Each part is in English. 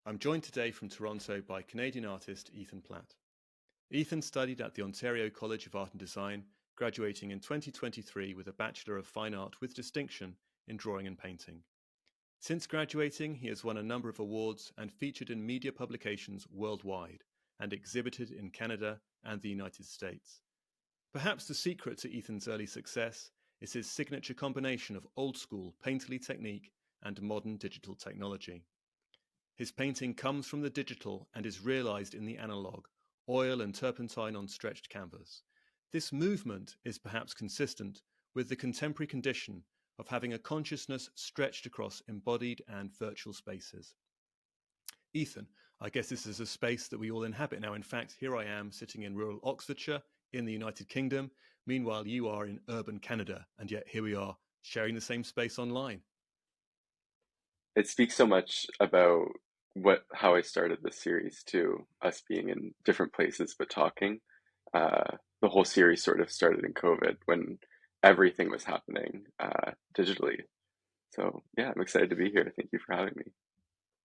I'm joined today from Toronto by Canadian artist Ethan Platt. Ethan studied at the Ontario College of Art and Design, graduating in 2023 with a Bachelor of Fine Art with distinction in drawing and painting. Since graduating, he has won a number of awards and featured in media publications worldwide and exhibited in Canada and the United States. Perhaps the secret to Ethan's early success is his signature combination of old-school painterly technique and modern digital technology. His painting comes from the digital and is realized in the analog, oil and turpentine on stretched canvas. This movement is perhaps consistent with the contemporary condition of having a consciousness stretched across embodied and virtual spaces. Ethan, I guess this is a space that we all inhabit now. In fact, here I am sitting in rural Oxfordshire in the United Kingdom. Meanwhile, you are in urban Canada, and yet here we are sharing the same space online. It speaks so much about how I started this series too, us being in different places but talking. The whole series sort of started in COVID when everything was happening digitally. So yeah, I'm excited to be here. Thank you for having me.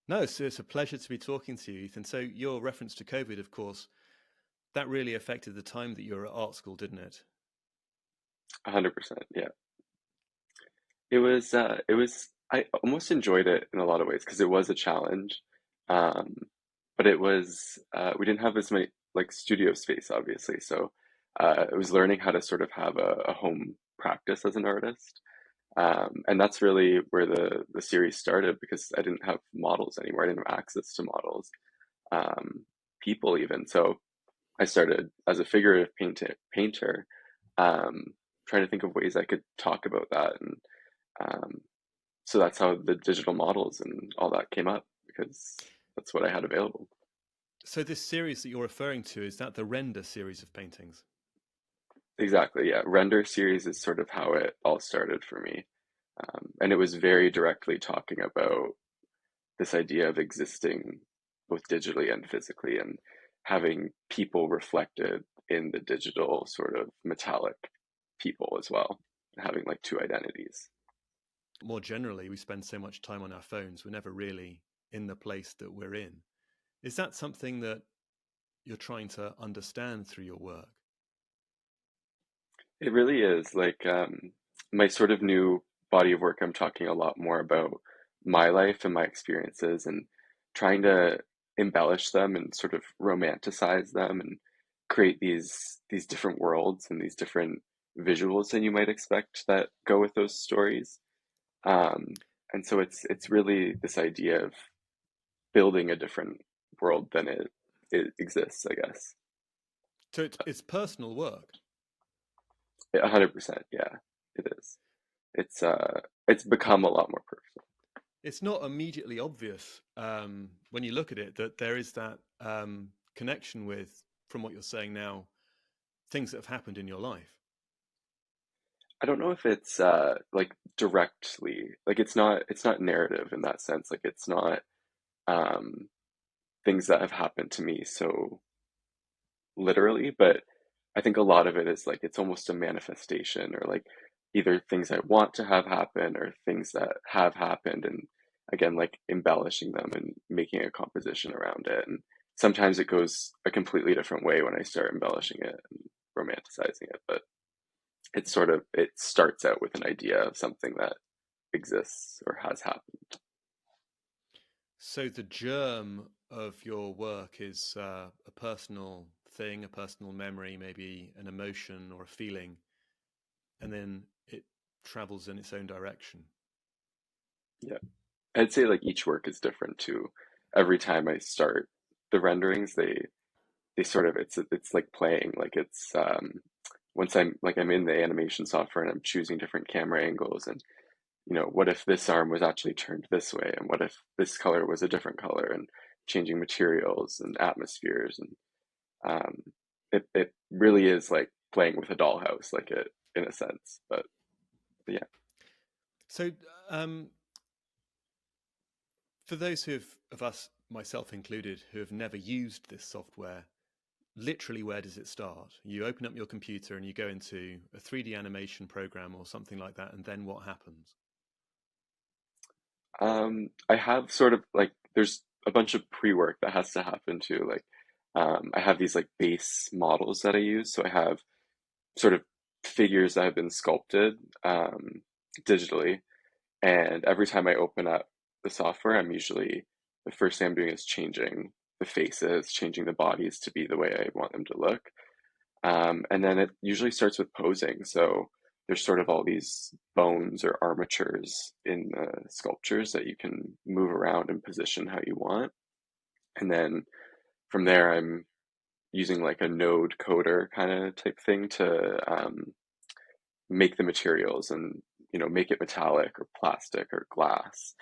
No, so it's a pleasure to be talking to you, Ethan. So your reference to COVID, of course, that really affected the time that you were at art school, didn't it? 100%. Yeah. It was I almost enjoyed it in a lot of ways because it was a challenge. Um, but we didn't have as many like studio space obviously. So it was learning how to sort of have a home practice as an artist. And that's really where the series started because I didn't have models anymore. I didn't have access to models, people even. So I started as a figurative painter, um, trying to think of ways I could talk about that. And um, so that's how the digital models and all that came up because that's what I had available. So this series that you're referring to, is that the Render series of paintings? Exactly, yeah. Render series is sort of how it all started for me. And it was very directly talking about this idea of existing both digitally and physically and having people reflected in the digital sort of metallic people as well, having like two identities. More generally, we spend so much time on our phones, we're never really in the place that we're in. Is that something that you're trying to understand through your work? It really is like my sort of new body of work. I'm talking a lot more about my life and my experiences and trying to embellish them and sort of romanticize them and create these different worlds and these different visuals than you might expect that go with those stories. Um, and so it's really this idea of building a different world than it exists, I guess. So it's personal work. 100%, yeah, it is. It's become a lot more personal. It's not immediately obvious when you look at it that there is that connection with, from what you're saying now, things that have happened in your life. I don't know if it's like directly like it's not narrative in that sense. Like it's not um things that have happened to me so literally, but I think a lot of it is like it's almost a manifestation or like either things I want to have happen or things that have happened and again like embellishing them and making a composition around it. And sometimes it goes a completely different way when I start embellishing it and romanticizing it, but it's sort of it starts out with an idea of something that exists or has happened. So the germ of your work is a personal thing, a personal memory, maybe an emotion or a feeling, and then it travels in its own direction. Yeah. I'd say like each work is different too. Every time I start the renderings, they sort of it's like playing like it's once I'm in the animation software and I'm choosing different camera angles and what if this arm was actually turned this way and what if this color was a different color and changing materials and atmospheres and um it really is like playing with a dollhouse like it in a sense but yeah. So um, for those of us, myself included, who have never used this software, literally where does it start? You open up your computer and you go into a 3D animation program or something like that, and then what happens? I have sort of like there's a bunch of pre-work that has to happen too. Like I have these like base models that I use. So I have sort of figures that have been sculpted digitally. And every time I open up the software, the first thing I'm doing is changing the faces, changing the bodies to be the way I want them to look. And then it usually starts with posing. So there's sort of all these bones or armatures in the sculptures that you can move around and position how you want. And then from there, I'm using like a node coder kind of type thing to make the materials and make it metallic or plastic or glass.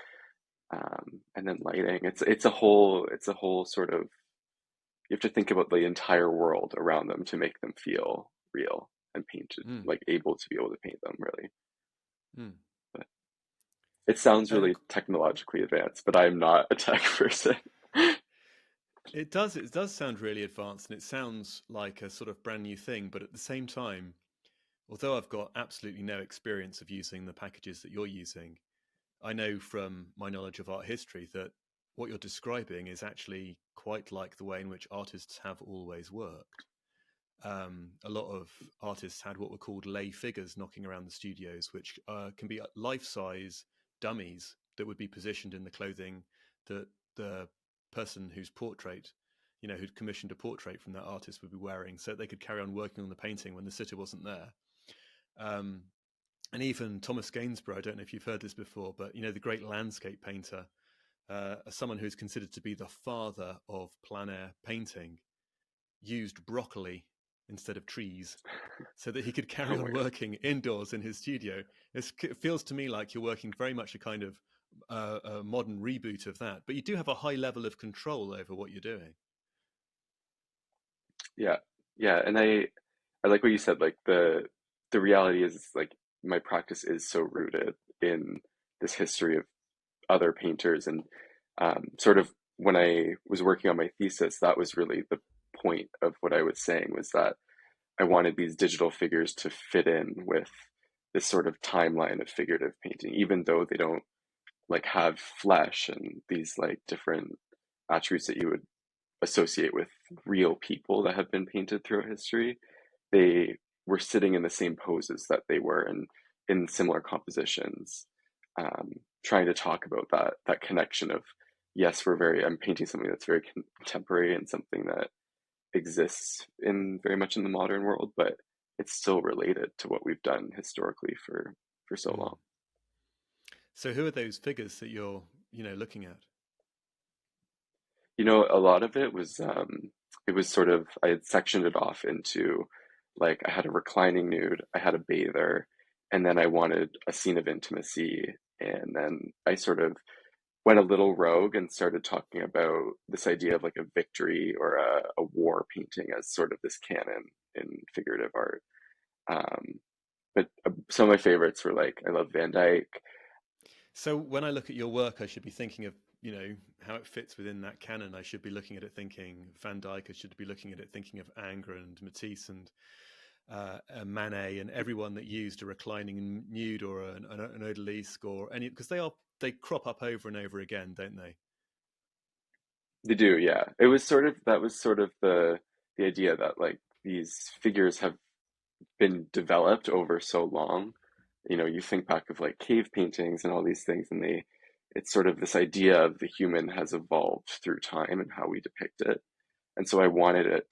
And then lighting. It's a whole sort of, you have to think about the entire world around them to make them feel real and painted, Mm, like able to be able to paint them really. mm. But it sounds Uh, really technologically advanced, but I'm not a tech person. it does. It does sound really advanced, and it sounds like a sort of brand new thing. But at the same time, although I've got absolutely no experience of using the packages that you're using, I know from my knowledge of art history that what you're describing is actually quite like the way in which artists have always worked. A lot of artists had what were called lay figures knocking around the studios, which can be life-size dummies that would be positioned in the clothing that the person whose portrait, who'd commissioned a portrait from that artist would be wearing, so they could carry on working on the painting when the sitter wasn't there. Um, and even Thomas Gainsborough, I don't know if you've heard this before, but the great landscape painter, someone who's considered to be the father of plein air painting, used broccoli instead of trees so that he could carry Oh my on God. working indoors in his studio. It feels to me like you're working very much a kind of a modern reboot of that, but you do have a high level of control over what you're doing. Yeah. Yeah. And I like what you said, like the reality is like my practice is so rooted in this history of other painters and sort of when I was working on my thesis, that was really the point of what I was saying was that I wanted these digital figures to fit in with this sort of timeline of figurative painting, even though they don't like have flesh and these like different attributes that you would associate with real people that have been painted throughout history. They were sitting in the same poses that they were in similar compositions, um, trying to talk about that connection of yes, I'm painting something that's very contemporary and something that exists in very much in the modern world, but it's still related to what we've done historically for so Mm. long. So who are those figures that you're looking at? A lot of it was sort of I had sectioned it off into like I had a reclining nude, I had a bather, and then I wanted a scene of intimacy, and then I sort of went a little rogue and started talking about this idea of like a victory or a war painting as sort of this canon in figurative art. Um, but some of my favorites were like I love Van Dyke. So when I look at your work, I should be thinking of, how it fits within that canon. I should be looking at it thinking Van Dyck. I should be looking at it thinking of Ingres and Matisse and Manet and everyone that used a reclining nude or an odalisque or any, because they crop up over and over again, don't they? They do, yeah. It was sort of that was sort of the idea that like these figures have been developed over so long. You think back of like cave paintings and all these things, and it's sort of this idea of the human has evolved through time and how we depict it. And so I wanted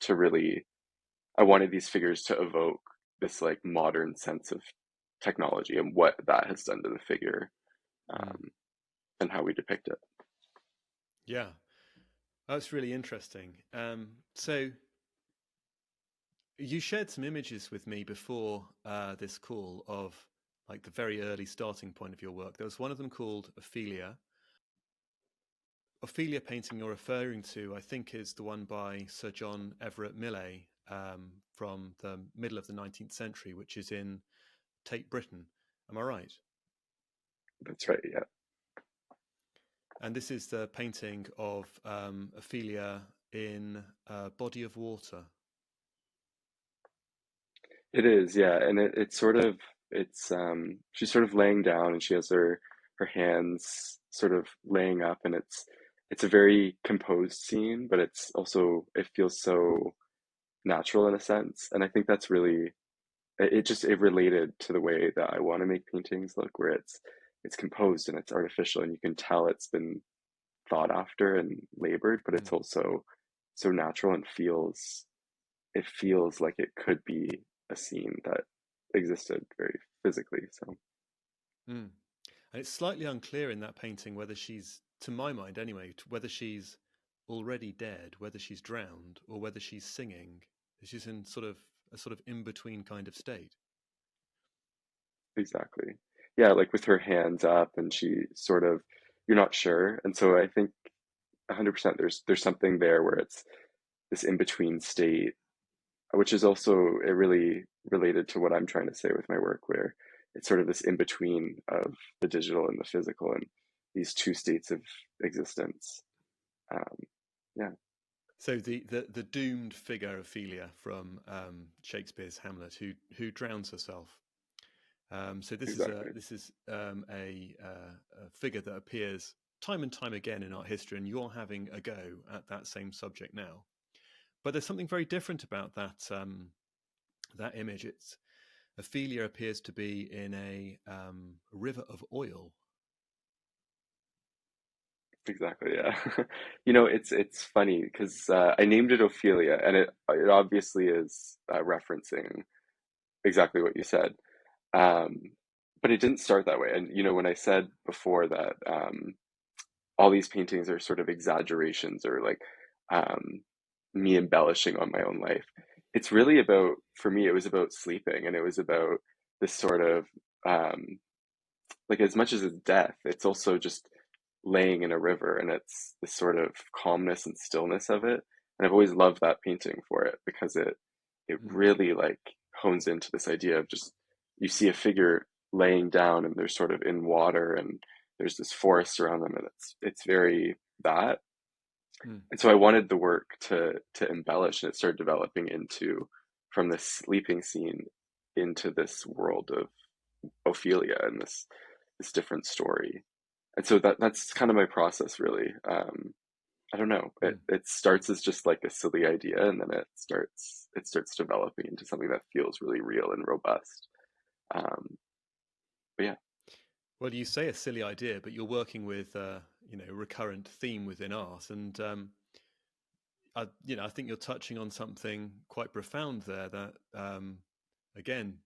these figures to evoke this like modern sense of technology and what that has done to the figure, Mm. um, and how we depict it. Yeah, that's really interesting. So you shared some images with me before this call of like the very early starting point of your work. There was one of them called Ophelia. Ophelia painting you're referring to, I think, is the one by Sir John Everett Millais from the middle of the 19th century, which is in Tate Britain. Am I right? That's right, yeah. And this is the painting of Ophelia in a body of water. It is, yeah, and it's sort of she's sort of laying down and she has her hands sort of laying up and it's a very composed scene, but it's also it feels so natural in a sense. And I think that's really it related to the way that I want to make paintings look, where it's composed and it's artificial, and you can tell it's been thought after and labored, but it's Mm. also so natural and feels like it could be a scene that existed very physically. So Mm. And it's slightly unclear in that painting whether she's, to my mind anyway, whether she's already dead, whether she's drowned, or whether she's singing. She's in sort of a sort of in between kind of state. exactly. Yeah, like with her hands up and she sort of you're not sure. And so I think 100% there's something there where it's this in between state, which is also it really related to what I'm trying to say with my work, where it's sort of this in between of the digital and the physical and these two states of existence. Um, yeah, So the doomed figure Ophelia from Shakespeare's Hamlet, who drowns herself. So exactly. this is a figure that appears time and time again in art history, and you're having a go at that same subject now. But there's something very different about that image. It's Ophelia appears to be in a river of oil. Exactly, yeah. You know, it's funny because I named it Ophelia, and it obviously is referencing exactly what you said. Um, but it didn't start that way. And you know, when I said before that all these paintings are sort of exaggerations or like um, me embellishing on my own life, it's really about for me. It was about sleeping, and it was about this sort of um, like as much as it's death, it's also just laying in a river and it's this sort of calmness and stillness of it. And I've always loved that painting for it because it Mm, really like hones into this idea of just you see a figure laying down and they're sort of in water and there's this forest around them and it's very that. mm, And so I wanted the work to embellish and it started developing into from this sleeping scene into this world of Ophelia and this different story. And so that's kind of my process really. I don't know. It mm. it starts as just like a silly idea and then it starts developing into something that feels really real and robust. But yeah, Well, you say a silly idea, but you're working with recurrent theme within art, and I think you're touching on something quite profound there. That again,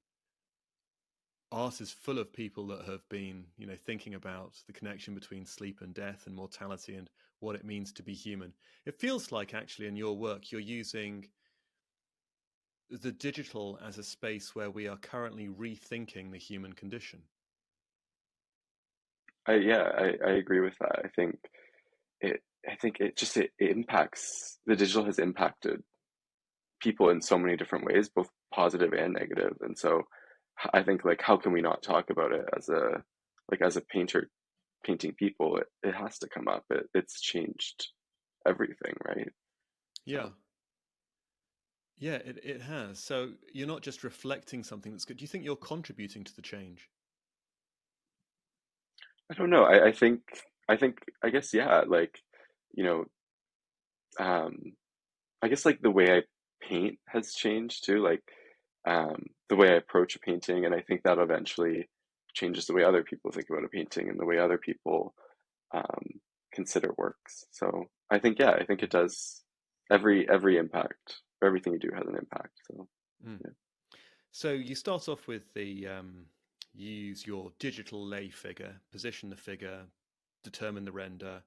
art is full of people that have been, thinking about the connection between sleep and death and mortality and what it means to be human. It feels like actually in your work you're using the digital as a space where we are currently rethinking the human condition. I agree with that. I think it impacts the digital has impacted people in so many different ways, both positive and negative. And so I think like how can we not talk about it as a like as a painter painting people, it has to come up. It's changed everything, right? Yeah. So Yeah, it has. So you're not just reflecting something that's good. Do you think you're contributing to the change? I don't know. I think I guess yeah, like, you know, um I guess like the way I paint has changed too, like the way I approach a painting, and I think that eventually changes the way other people think about a painting and the way other people um consider works. So I think yeah, I think it does every impact, everything you do has an impact. So Mm. yeah. So you start off with you use your digital lay figure, position the figure, determine the render,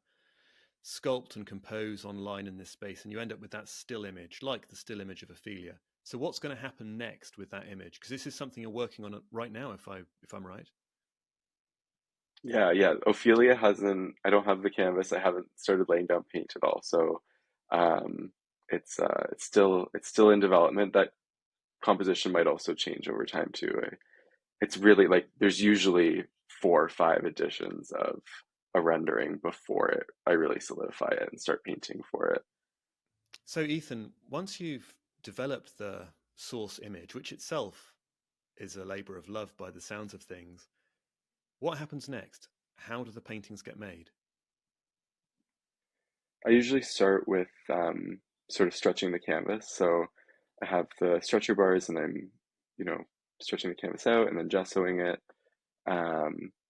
sculpt and compose online in this space, and you end up with that still image, like the still image of Ophelia. So what's going to happen next with that image? Because this is something you're working on right now, if I'm right. Yeah, yeah. Ophelia hasn't, I don't have the canvas. I haven't started laying down paint at all. So um it's still in development. That composition might also change over time too. It's really like there's usually 4 or 5 editions of a rendering before I really solidify it and start painting for it. So Ethan, once you've developed the source image, which itself is a labor of love by the sounds of things, what happens next? How do the paintings get made? I usually start with sort of stretching the canvas. So I have the stretcher bars and I'm, you know, stretching the canvas out and then gessoing it.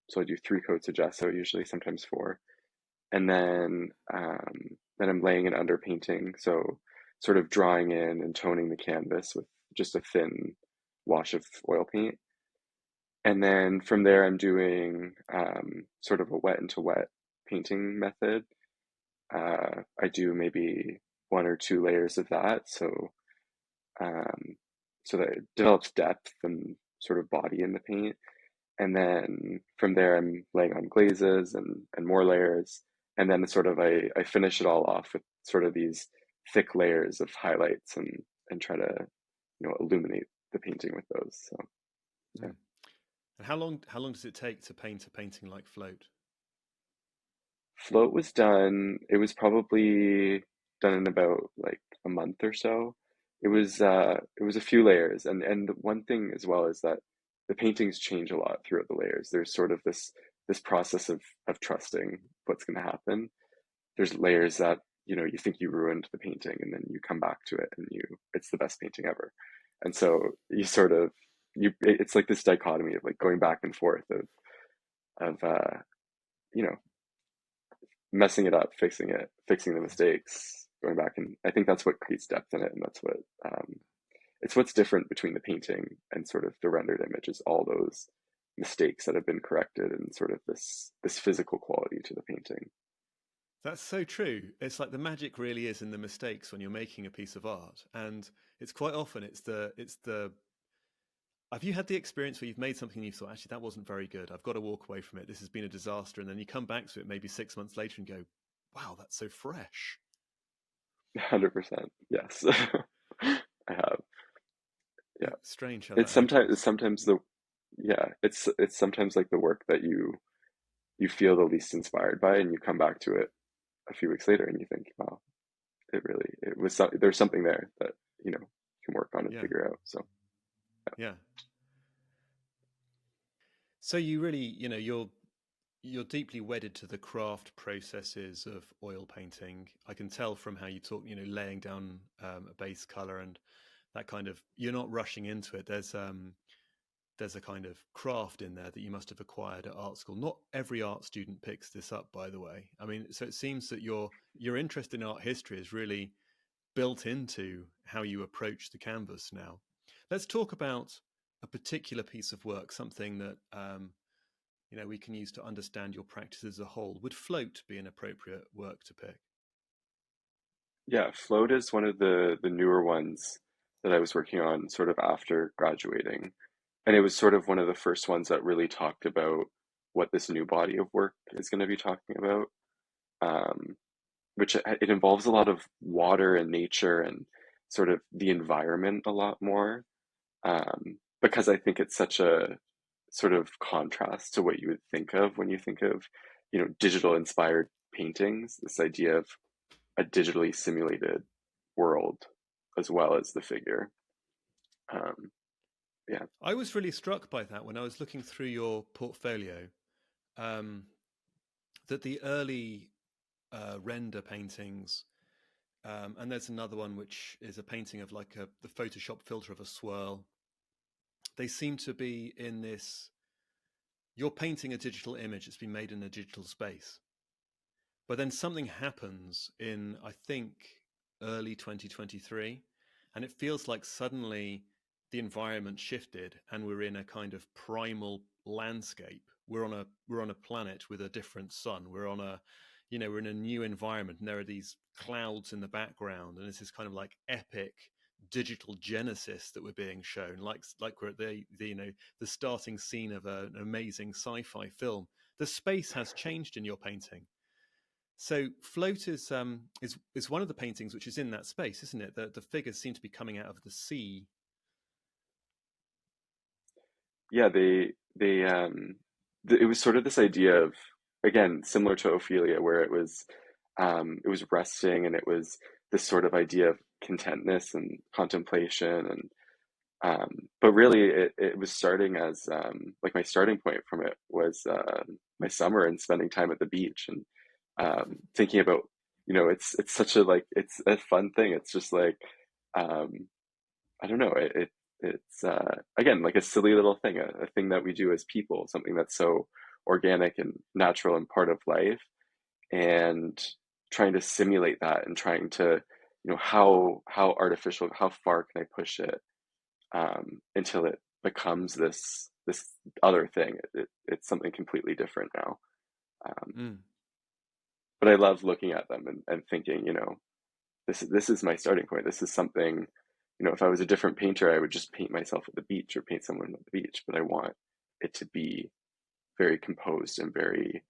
So I do 3 coats of gesso, usually, sometimes 4. And then I'm laying it under painting. So sort of drawing in and toning the canvas with just a thin wash of oil paint. And then from there, I'm doing sort of a wet into wet painting method. I do maybe 1 or 2 layers of that, um, so that it develops depth and sort of body in the paint. And then from there, I'm laying on glazes and more layers. And then sort of I finish it all off with sort of these thick layers of highlights and try to, illuminate the painting with those. So yeah. Mm. And how long does it take to paint a painting like Float? Float was done, it was probably done in about like a month or so. It was a few layers, and the one thing as well is that the paintings change a lot throughout the layers. There's sort of this process of trusting what's going to happen. There's layers that, you think you ruined the painting and then you come back to it and it's the best painting ever. And so you sort of it's like this dichotomy of like going back and forth of you know messing it up, fixing it, fixing the mistakes, going back. And I think that's what creates depth in it, and that's what it's what's different between the painting and sort of the rendered image, is all those mistakes that have been corrected and sort of this physical quality to the painting. That's so true. It's like the magic really is in the mistakes when you're making a piece of art, and it's quite often it's the. Have you had the experience where you've made something and you've thought, actually, that wasn't very good. I've got to walk away from it. This has been a disaster, and then you come back to it maybe 6 months later and go, wow, that's so fresh. 100%. Yes. I have. Yeah. Strange how that It's sometimes happens. it's sometimes the yeah, it's sometimes like the work that you feel the least inspired by, and you come back to it a few weeks later and you think, wow, there's something there that, you can work on and Yeah, figure out. So yeah. So you really, you're deeply wedded to the craft processes of oil painting. I can tell from how you talk, laying down a base color and that kind of. You're not rushing into it. There's a kind of craft in there that you must have acquired at art school. Not every art student picks this up, by the way. I mean, so it seems that your interest in art history is really built into how you approach the canvas now. Let's talk about a particular piece of work, something that we can use to understand your practice as a whole. Would Float be an appropriate work to pick? yeah, float is one of the newer ones that I was working on sort of after graduating. And it was sort of one of the first ones that really talked about what this new body of work is going to be talking about. Um, which it involves a lot of water and nature and sort of the environment a lot more, because I think it's such a sort of contrast to what you would think of when you think of, digital inspired paintings, this idea of a digitally simulated world as well as the figure. Um, yeah, I was really struck by that when I was looking through your portfolio, um, that the early render paintings, and there's another one which is a painting of like the Photoshop filter of a swirl. They seem to be in this. You're painting a digital image that's been made in a digital space, but then something happens in, I think, early 2023, and it feels like suddenly the environment shifted and we're in a kind of primal landscape. We're on a planet with a different sun. We're in a new environment, and there are these clouds in the background, and this is kind of like epic digital genesis that we're being shown, like we're at the starting scene of an amazing sci-fi film. The space has changed in your painting. So Float is one of the paintings which is in that space, isn't it? The figures seem to be coming out of the sea. yeah, it was sort of this idea of, again, similar to Ophelia, where it was resting, and it was this sort of idea of contentness and contemplation. And but really it was starting as, like, my starting point from it was my summer and spending time at the beach and thinking about it's such a like it's a fun thing. It's just like um, I don't know. It's again like a silly little thing, a thing that we do as people, something that's so organic and natural and part of life, and trying to simulate that and trying to, how artificial, how far can I push it until it becomes this other thing. It's something completely different now. Um, Mm. but I love looking at them and thinking, this is my starting point. This is something, if I was a different painter, I would just paint myself at the beach or paint someone at the beach. But I want it to be very composed and very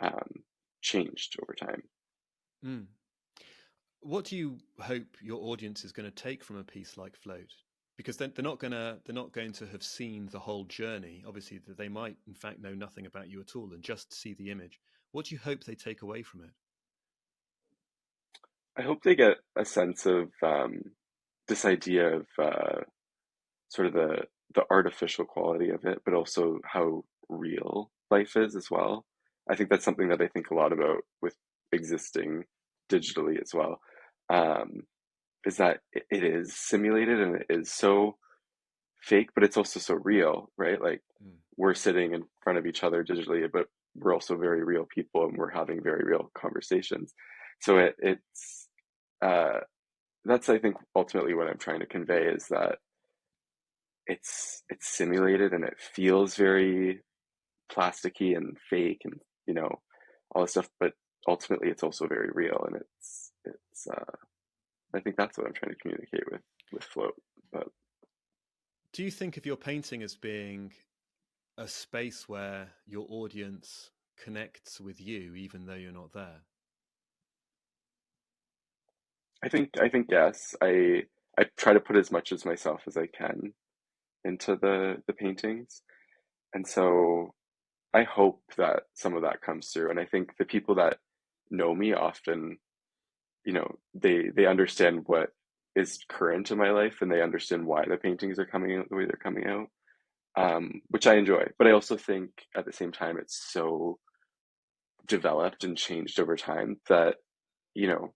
um, changed over time. Mm. What do you hope your audience is going to take from a piece like Float? Because they're not going to have seen the whole journey. Obviously, they might in fact know nothing about you at all and just see the image. What do you hope they take away from it? I hope they get a sense of this idea of sort of the artificial quality of it, but also how real life is as well. I think that's something that I think a lot about with existing digitally as well. Um, is that it is simulated and it is so fake, but it's also so real, right? Like Mm. we're sitting in front of each other digitally, but we're also very real people and we're having very real conversations. So it's uh, that's I think ultimately what I'm trying to convey is that it's simulated and it feels very plasticky and fake and all this stuff, but ultimately it's also very real and it's I think that's what I'm trying to communicate with Float. But Do you think of your painting as being a space where your audience connects with you even though you're not there? I think yes, I try to put as much as myself as I can into the paintings, and so I hope that some of that comes through. And I think the people that know me often, they understand what is current in my life and they understand why the paintings are coming out the way they're coming out, which I enjoy. But I also think at the same time it's so developed and changed over time that, you know,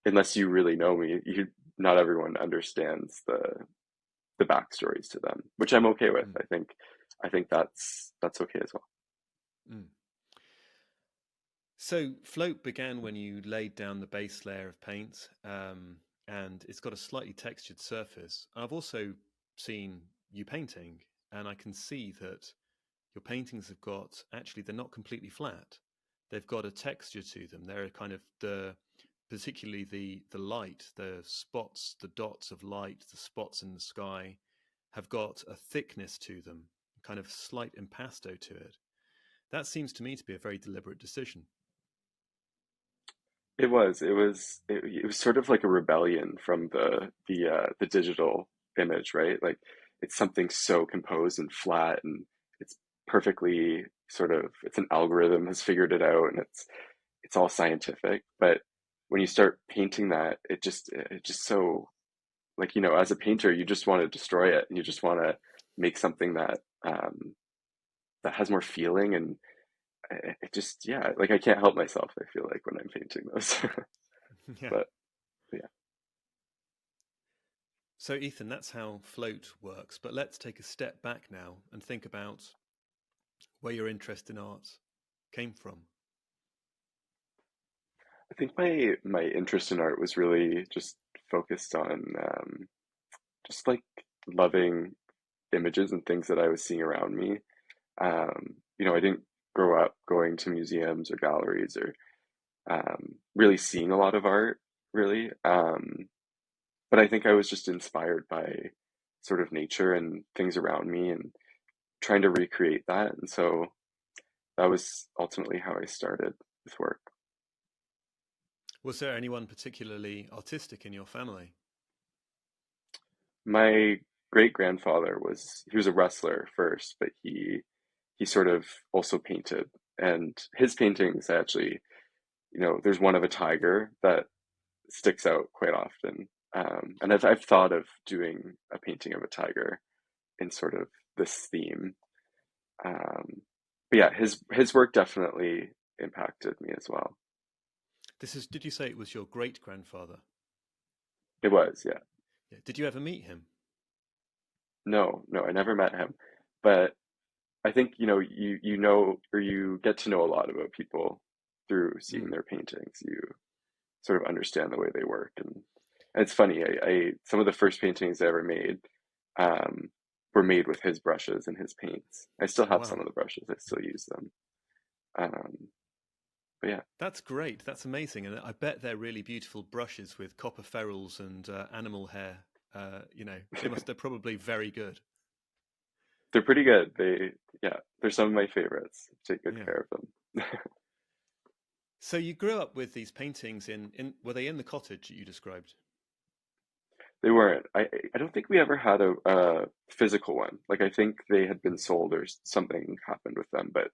unless you really know me, not everyone understands the backstories to them, which I'm okay with. Mm. I think that's okay as well. Mm. So, Float began when you laid down the base layer of paint, and it's got a slightly textured surface. I've also seen you painting, and I can see that your paintings have got actually they're not completely flat. They've got a texture to them. They're kind of particularly the light, the spots, the dots of light, the spots in the sky have got a thickness to them, kind of slight impasto to it. That seems to me to be a very deliberate decision. It was sort of like a rebellion from the digital image, right? Like it's something so composed and flat and it's perfectly sort of it's an algorithm has figured it out and it's all scientific. But when you start painting that, it just so like, as a painter, you just want to destroy it and you just want to make something that has more feeling and it just yeah, like I can't help myself, I feel like when I'm painting those. Yeah. But yeah. So, Ethan, that's how Float works. But let's take a step back now and think about where your interest in art came from. I think my interest in art was really just focused on just like loving images and things that I was seeing around me. I didn't grow up going to museums or galleries or really seeing a lot of art, really. But I think I was just inspired by sort of nature and things around me and trying to recreate that. And so that was ultimately how I started with work. Was there anyone particularly artistic in your family? My great grandfather he was a wrestler first, but he sort of also painted. And his paintings actually, there's one of a tiger that sticks out quite often. And I've thought of doing a painting of a tiger in sort of this theme. But yeah, his work definitely impacted me as well. Did you say it was your great grandfather? It was, yeah. Yeah. Did you ever meet him? No, no, I never met him, but I think, you know, or you get to know a lot about people through seeing Mm. their paintings. You sort of understand the way they work, and it's funny. I some of the first paintings I ever made um, were made with his brushes and his paints. I still Oh, have some wow. of the brushes. I still use them. But yeah, That's great. That's amazing. And I bet they're really beautiful brushes with copper ferrules and animal hair. They're probably very good. they're pretty good. Yeah, they're some of my favorites. Take good Yeah. care of them. So you grew up with these paintings were they in the cottage that you described? They weren't. I don't think we ever had a physical one. Like I think they had been sold or something happened with them, but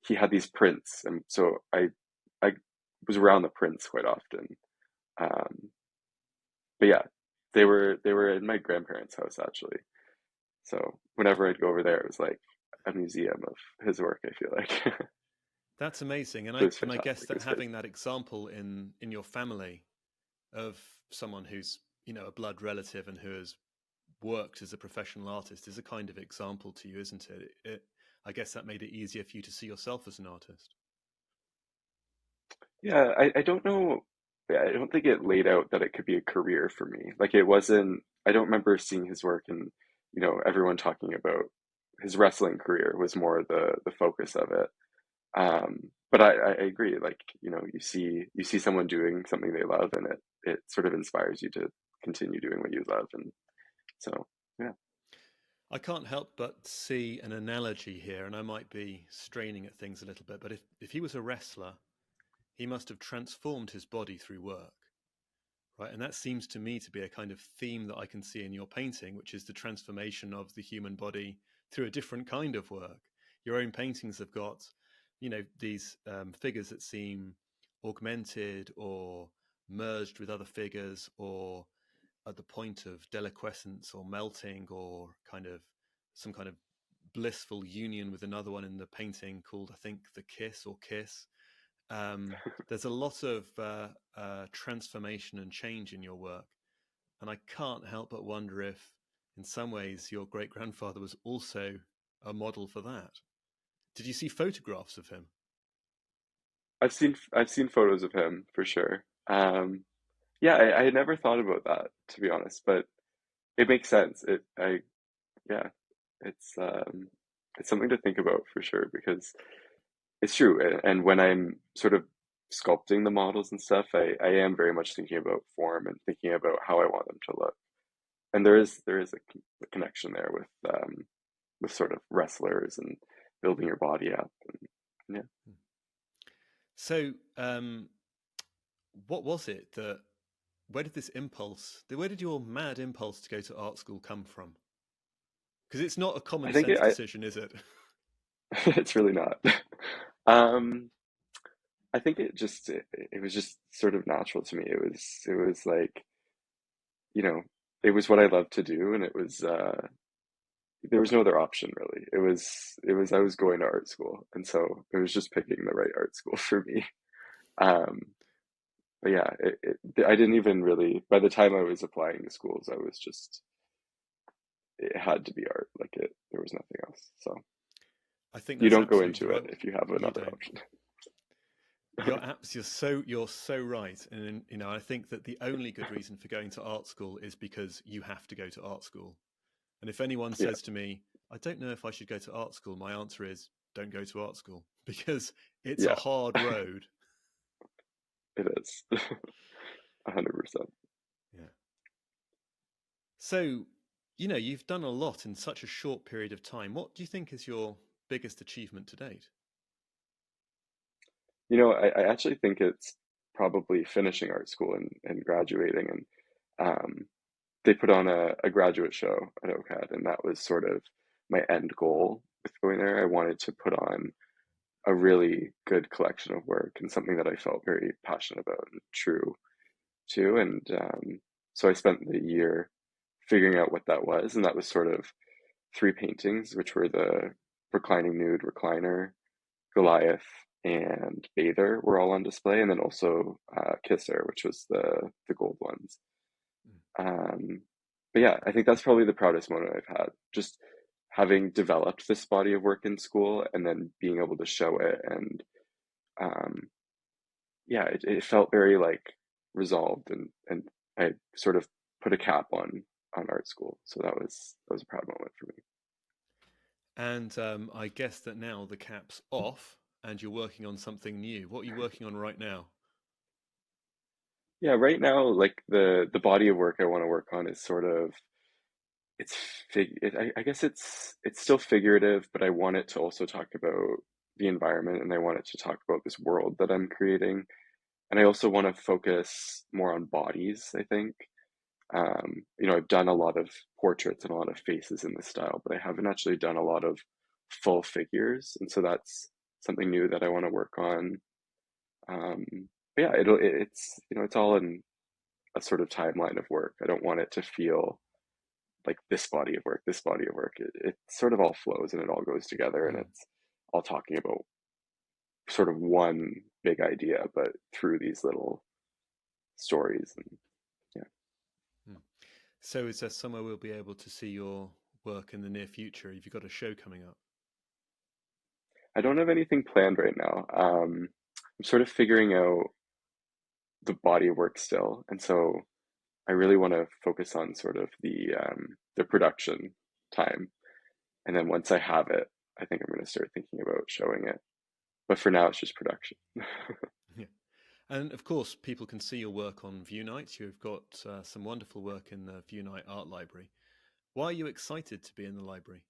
he had these prints, and so I was around the prints quite often. Um, but yeah, they were in my grandparents' house actually. So whenever I'd go over there, it was like a museum of his work, I feel like. That's amazing. It And was I guess fantastic. It that was great. having that example in your family of someone who's, a blood relative and who has worked as a professional artist is a kind of example to you, isn't it? I guess that made it easier for you to see yourself as an artist. Yeah, I don't know. Yeah, I don't think it laid out that it could be a career for me. Like it wasn't, I don't remember seeing his work and, everyone talking about his wrestling career was more the focus of it. But I agree, like, you see someone doing something they love and it sort of inspires you to continue doing what you love. And so, yeah. I can't help but see an analogy here, and I might be straining at things a little bit, but if he was a wrestler, he must have transformed his body through work, right? And that seems to me to be a kind of theme that I can see in your painting, which is the transformation of the human body through a different kind of work. Your own paintings have got, these figures that seem augmented or merged with other figures or at the point of deliquescence or melting or kind of some kind of blissful union with another one in the painting called, I think, the kiss or kiss. There's a lot of transformation and change in your work. And I can't help but wonder if, in some ways, your great grandfather was also a model for that. Did you see photographs of him? I've seen photos of him for sure. Yeah, I had never thought about that, to be honest, but it makes sense. Yeah, it's um, it's something to think about for sure because it's true. And when I'm sort of sculpting the models and stuff, I am very much thinking about form and thinking about how I want them to look. And there is a connection there with sort of wrestlers and building your body up. And yeah, So, what was it that, where did your mad impulse to go to art school come from? Because it's not a I common think sense decision, is it? it's really not. Um, I think it was just sort of natural to me. It was like, you know, it was what I loved to do, and it was there was no other option really. It was I was going to art school, and so it was just picking the right art school for me. Um, but yeah, I didn't even really. By the time I was applying to schools, I was just it had to be art. Like there was nothing else. So I think you that's don't go absolutely into it right. if you have You another don't. option. You're so right, and I think that the only good reason for going to art school is because you have to go to art school. And if anyone Yeah, says to me, "I don't know if I should go to art school," my answer is, "Don't go to art school," because it's a yeah, hard road. it is. 100%. Yeah. So, you've done a lot in such a short period of time. What do you think is your biggest achievement to date? I actually think it's probably finishing art school and graduating. And they put on a graduate show at OCAD, and that was sort of my end goal with going there. I wanted to put on a really good collection of work and something that I felt very passionate about and true to. And so I spent the year figuring out what that was, and that was sort of three paintings, which were the reclining nude recliner, Goliath, and Bather were all on display, and then also Kisser, which was the gold ones. Um, but yeah, I think that's probably the proudest moment I've had. Just having developed this body of work in school and then being able to show it, and um, yeah, it felt very like resolved, and I sort of put a cap on art school. So that was a proud moment for me. And I guess that now the cap's off and you're working on something new. What are you working on right now? Yeah, right now, like the body of work I want to work on is sort of it's I guess it's still figurative, but I want it to also talk about the environment, and I want it to talk about this world that I'm creating. And I also want to focus more on bodies, I think. I've done a lot of portraits and a lot of faces in this style, but I haven't actually done a lot of full figures, and so that's something new that I want to work on. Um, but yeah, it's all in a sort of timeline of work. I don't want it to feel like this body of work, this body of work. It sort of all flows and it all goes together, and Mm, it's all talking about sort of one big idea, but through these little stories. And yeah, mm. So is there somewhere we'll be able to see your work in the near future? Have you got a show coming up? I don't have anything planned right now. I'm sort of figuring out the body of work still, and so I really want to focus on sort of the production time, and then once I have it, I think I'm going to start thinking about showing it. But for now, it's just production. Yeah. And of course, people can see your work on Vieunite. You've got some wonderful work in the Vieunite Art Library. Why are you excited to be in the library?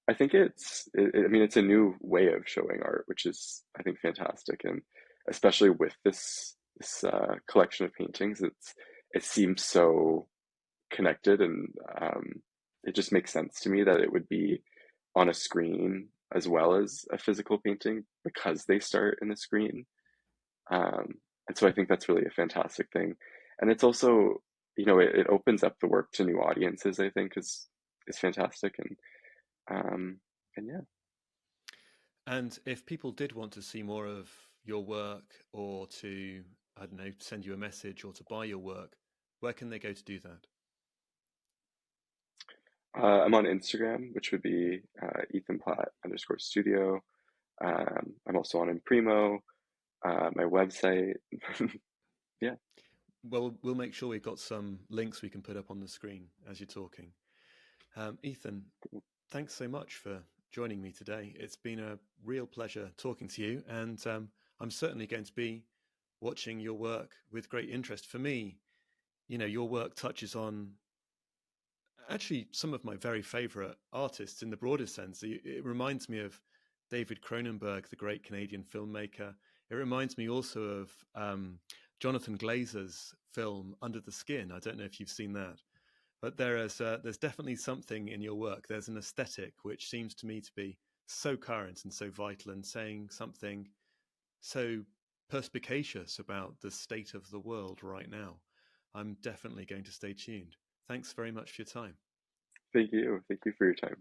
I think I mean, it's a new way of showing art, which is, I think, fantastic. And especially with this collection of paintings, it seems so connected, and it just makes sense to me that it would be on a screen as well as a physical painting because they start in a screen. Um, and so I think that's really a fantastic thing. And it's also, it opens up the work to new audiences, I think is fantastic. Um, and yeah. And if people did want to see more of your work or to, I don't know, send you a message or to buy your work, where can they go to do that? I'm on Instagram, which would be Ethan Platt _studio. I'm also on Imprimo, my website. Yeah, Well, we'll make sure we've got some links we can put up on the screen as you're talking. Ethan, thanks so much for joining me today. It's been a real pleasure talking to you, and I'm certainly going to be watching your work with great interest. For me, your work touches on actually some of my very favorite artists in the broader sense. It reminds me of David Cronenberg, the great Canadian filmmaker. It reminds me also of Jonathan Glazer's film Under the Skin. I don't know if you've seen that, but there's definitely something in your work. There's an aesthetic which seems to me to be so current and so vital, and saying something so perspicacious about the state of the world right now. I'm definitely going to stay tuned. Thanks very much for your time. thank you. Thank you for your time.